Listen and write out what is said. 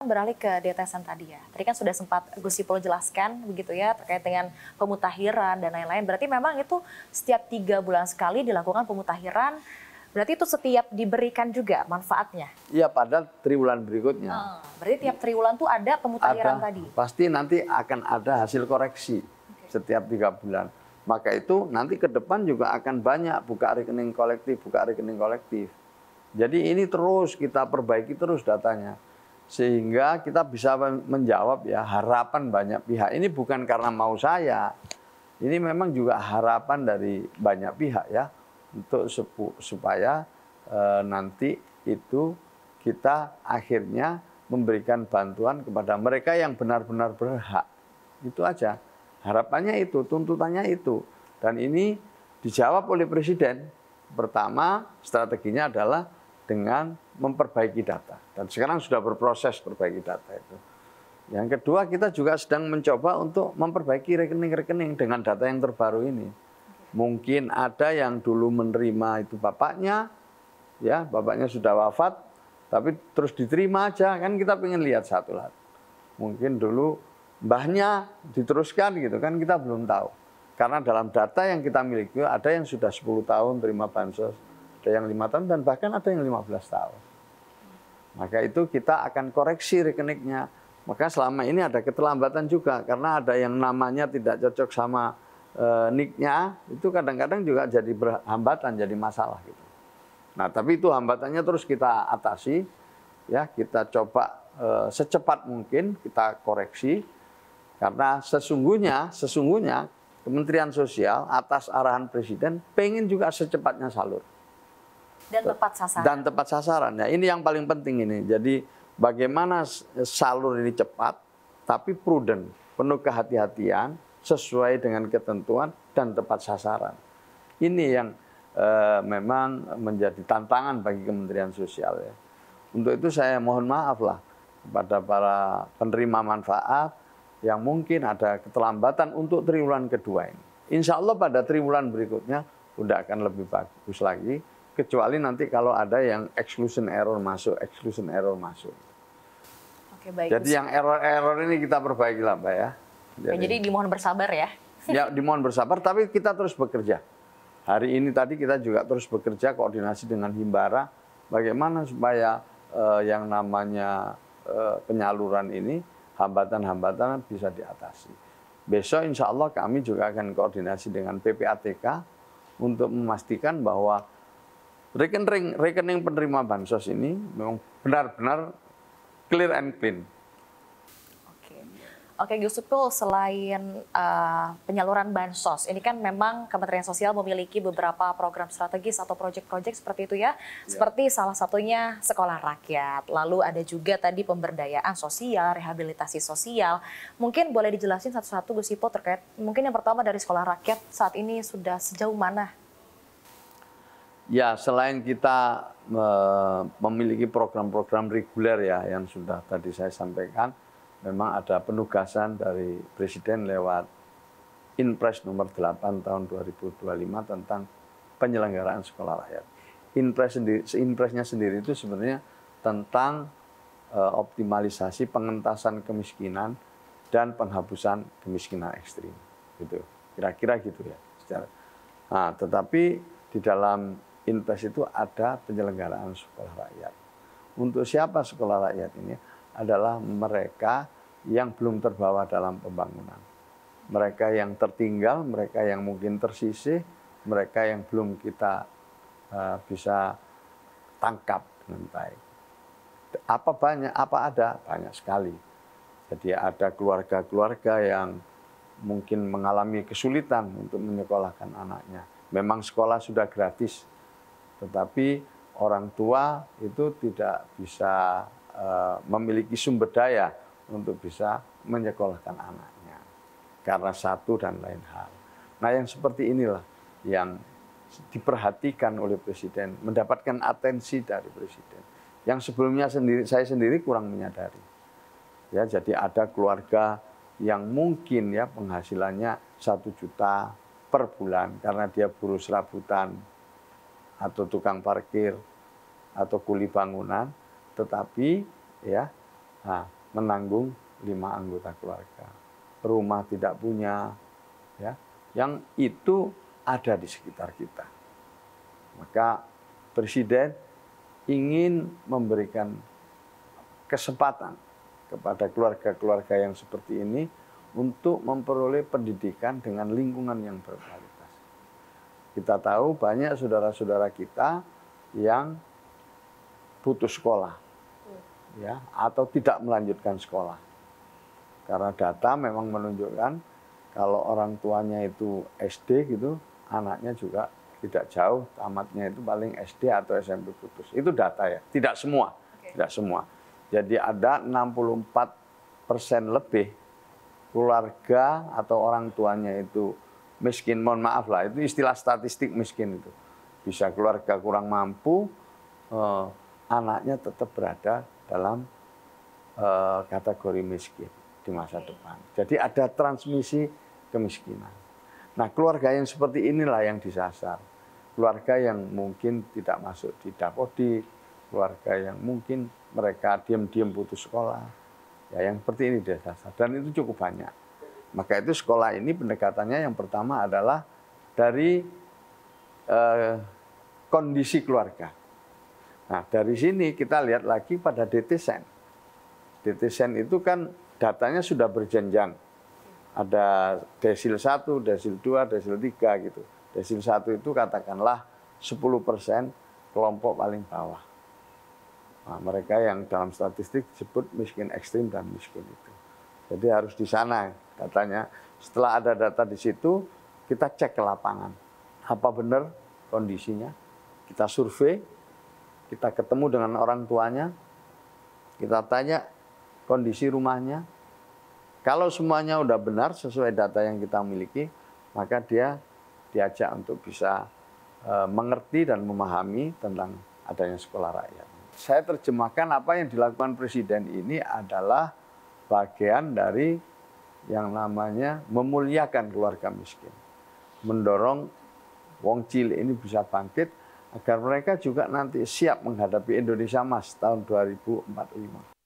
beralih ke detesan tadi ya. Tadi kan sudah sempat Gus Ipul jelaskan begitu ya terkait dengan pemutahiran dan lain-lain. Berarti memang itu setiap 3 bulan sekali dilakukan pemutahiran. Berarti itu setiap diberikan juga manfaatnya? Iya, pada triwulan berikutnya. Berarti tiap triwulan tuh ada pemutahiran tadi? Pasti nanti akan ada hasil koreksi setiap 3 bulan. Maka itu nanti ke depan juga akan banyak buka rekening kolektif. Jadi ini terus kita perbaiki terus datanya. Sehingga kita bisa menjawab ya harapan banyak pihak. Ini bukan karena mau saya. Ini memang juga harapan dari banyak pihak ya. Untuk supaya nanti itu kita akhirnya memberikan bantuan kepada mereka yang benar-benar berhak. Itu aja. Harapannya itu, tuntutannya itu. Dan ini dijawab oleh Presiden. Pertama, strateginya adalah dengan memperbaiki data. Dan sekarang sudah berproses perbaiki data itu. Yang kedua, kita juga sedang mencoba untuk memperbaiki rekening-rekening dengan data yang terbaru ini. Mungkin ada yang dulu menerima itu bapaknya, ya bapaknya sudah wafat, tapi terus diterima aja, kan kita pengen lihat satu lah. Mungkin dulu mbahnya diteruskan gitu kan, kita belum tahu. Karena dalam data yang kita miliki ada yang sudah 10 tahun terima bansos, ada yang 5 tahun dan bahkan ada yang 15 tahun. Maka itu kita akan koreksi rekeningnya. Maka selama ini ada keterlambatan juga karena ada yang namanya tidak cocok sama nicknya, itu kadang-kadang juga jadi hambatan, jadi masalah gitu. Nah, tapi itu hambatannya terus kita atasi, ya kita coba secepat mungkin kita koreksi, karena sesungguhnya Kementerian Sosial atas arahan Presiden pengen juga secepatnya salur. Dan tepat sasaran. Dan tepat sasaran. Ya, ini yang paling penting ini. Jadi bagaimana salur ini cepat, tapi prudent, penuh kehati-hatian, sesuai dengan ketentuan dan tepat sasaran. Ini yang memang menjadi tantangan bagi Kementerian Sosial ya. Untuk itu saya mohon maaf lah kepada para penerima manfaat yang mungkin ada keterlambatan untuk triwulan kedua ini. Insya Allah pada triwulan berikutnya udah akan lebih bagus lagi, kecuali nanti kalau ada yang exclusion error masuk. Oke, baik. Jadi yang error ini kita perbaiki lah Mbak ya. Jadi dimohon bersabar ya. Ya, dimohon bersabar, tapi kita terus bekerja. Hari ini tadi kita juga terus bekerja koordinasi dengan Himbara, bagaimana supaya yang namanya penyaluran ini, hambatan-hambatan bisa diatasi. Besok insya Allah kami juga akan koordinasi dengan PPATK untuk memastikan bahwa rekening penerima bansos ini memang benar-benar clear and clean. Oke, Gus Ipul, selain penyaluran bansos, ini kan memang Kementerian Sosial memiliki beberapa program strategis atau proyek-proyek seperti itu ya. Seperti salah satunya sekolah rakyat, lalu ada juga tadi pemberdayaan sosial, rehabilitasi sosial. Mungkin boleh dijelasin satu-satu Gus Ipul terkait, mungkin yang pertama dari sekolah rakyat saat ini sudah sejauh mana? Ya, selain kita memiliki program-program reguler ya yang sudah tadi saya sampaikan, memang ada penugasan dari Presiden lewat Inpres nomor 8 tahun 2025 tentang penyelenggaraan sekolah rakyat. Inpresnya sendiri itu sebenarnya tentang optimalisasi pengentasan kemiskinan dan penghapusan kemiskinan ekstrim. Gitu. Kira-kira gitu ya. Nah, tetapi di dalam Inpres itu ada penyelenggaraan sekolah rakyat. Untuk siapa sekolah rakyat ini? Adalah mereka yang belum terbawa dalam pembangunan. Mereka yang tertinggal, mereka yang mungkin tersisih, mereka yang belum kita bisa tangkap dengan baik. Apa ada? Banyak sekali. Jadi ada keluarga-keluarga yang mungkin mengalami kesulitan untuk menyekolahkan anaknya. Memang sekolah sudah gratis, tetapi orang tua itu tidak bisa memiliki sumber daya untuk bisa menyekolahkan anaknya karena satu dan lain hal. Nah, yang seperti inilah yang diperhatikan oleh Presiden, mendapatkan atensi dari Presiden. Yang sebelumnya saya sendiri kurang menyadari. Ya, jadi ada keluarga yang mungkin ya penghasilannya 1 juta per bulan karena dia buruh serabutan atau tukang parkir atau kuli bangunan. Tetapi ya, menanggung 5 anggota keluarga. Rumah tidak punya, ya, yang itu ada di sekitar kita. Maka Presiden ingin memberikan kesempatan kepada keluarga-keluarga yang seperti ini untuk memperoleh pendidikan dengan lingkungan yang berkualitas. Kita tahu banyak saudara-saudara kita yang putus sekolah, ya, atau tidak melanjutkan sekolah. Karena data memang menunjukkan kalau orang tuanya itu SD gitu, anaknya juga tidak jauh, tamatnya itu paling SD atau SMP putus. Itu data ya, tidak semua. Tidak semua. Jadi ada 64% lebih keluarga atau orang tuanya itu miskin, mohon maaf lah, itu istilah statistik miskin itu. Bisa keluarga kurang mampu, anaknya tetap berada dalam kategori miskin di masa depan. Jadi ada transmisi kemiskinan. Nah, keluarga yang seperti inilah yang disasar. Keluarga yang mungkin tidak masuk di Dapodik, keluarga yang mungkin mereka diam-diam putus sekolah, ya, yang seperti ini disasar. Dan itu cukup banyak. Maka itu sekolah ini pendekatannya yang pertama adalah dari kondisi keluarga. Nah, dari sini kita lihat lagi pada DTSEN. DTSEN itu kan datanya sudah berjenjang. Ada desil 1, desil 2, desil 3 gitu. Desil 1 itu katakanlah 10% kelompok paling bawah. Nah, mereka yang dalam statistik disebut miskin ekstrim dan miskin itu. Jadi harus di sana datanya. Setelah ada data di situ, kita cek ke lapangan. Apa benar kondisinya? Kita survei, kita ketemu dengan orang tuanya, kita tanya kondisi rumahnya. Kalau semuanya udah benar sesuai data yang kita miliki, maka dia diajak untuk bisa mengerti dan memahami tentang adanya sekolah rakyat. Saya terjemahkan apa yang dilakukan Presiden ini adalah bagian dari yang namanya memuliakan keluarga miskin. Mendorong wong cilik ini bisa bangkit agar mereka juga nanti siap menghadapi Indonesia Emas tahun 2045.